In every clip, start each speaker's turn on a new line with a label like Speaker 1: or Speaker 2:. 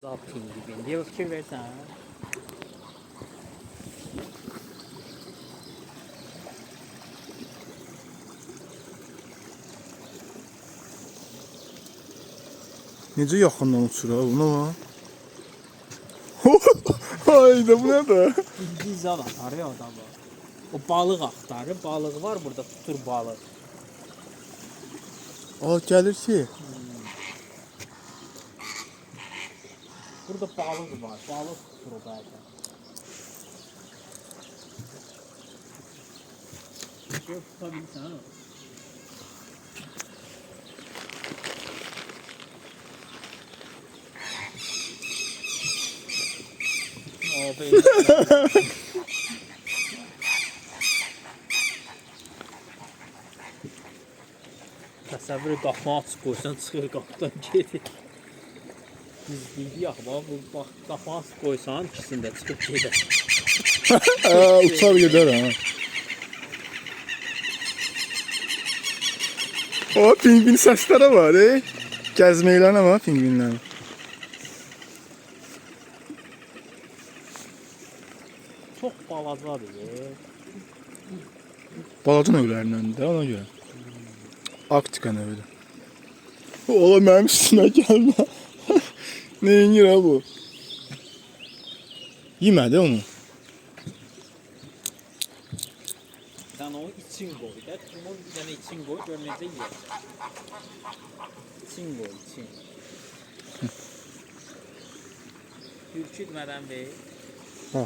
Speaker 1: Zapayım gibi diye fikir versen.
Speaker 2: Necə yaxından uçur ha, bu nə var? Hayda, bu nədir?
Speaker 1: Bildiği zaman arıyor adamı. O balık aktarır. Balığı var burada, tutur balık.
Speaker 2: Aa, gəlir ki.
Speaker 1: Burada balık var. Balık tutur o bazen. Şey tutabilirsen ha. Abi. Təsəvvür et, qapını açıq qoysan, çıxır qapıdan gedir. Biz dedik axı, bu bax, qapını açıq qoysan, ikisini də çıxıb gedir.
Speaker 2: Uçar gedər ha. O pingvin səsləri var, Gəzməklər var pingvinlərin.
Speaker 1: Çox balacadır.
Speaker 2: Balaca növlərindən də ona görə. Arktika növüdür. Ola mənim üstümə gəlmə. Neyinir ha bu? Yemədi onu.
Speaker 1: Sən onu için qoy da, tutumun bir dənə için qoy, gör necə yiyəcək. İçin qoy, için. Ürkütmədən ver.
Speaker 2: Ha.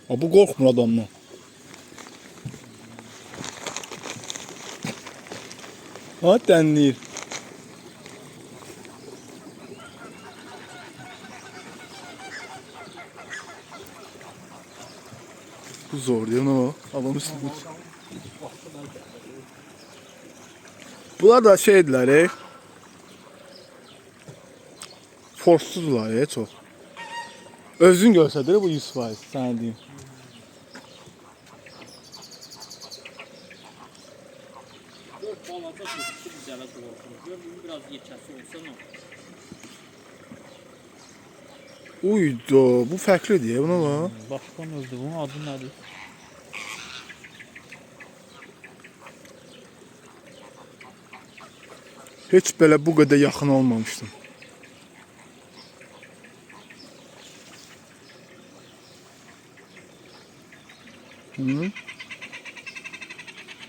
Speaker 2: Bu qorxmur adamdan. Ha, dənləyir. Bu zor değil mi o? Adam üstünde. Bunlar da şeydiler, Forsuzdular, çok. Özün görsədir bu 100%, sana diyeyim.
Speaker 1: Gör balaca tutuşu bizələ qorxur. Gör bunu biraz yekəsi olsa nə olur?
Speaker 2: Uydu, bu fərqlidir ya, buna bak.
Speaker 1: Başqa növdür, bunun adı nədir?
Speaker 2: Heç belə bu qədər yaxın olmamışdım. Hı?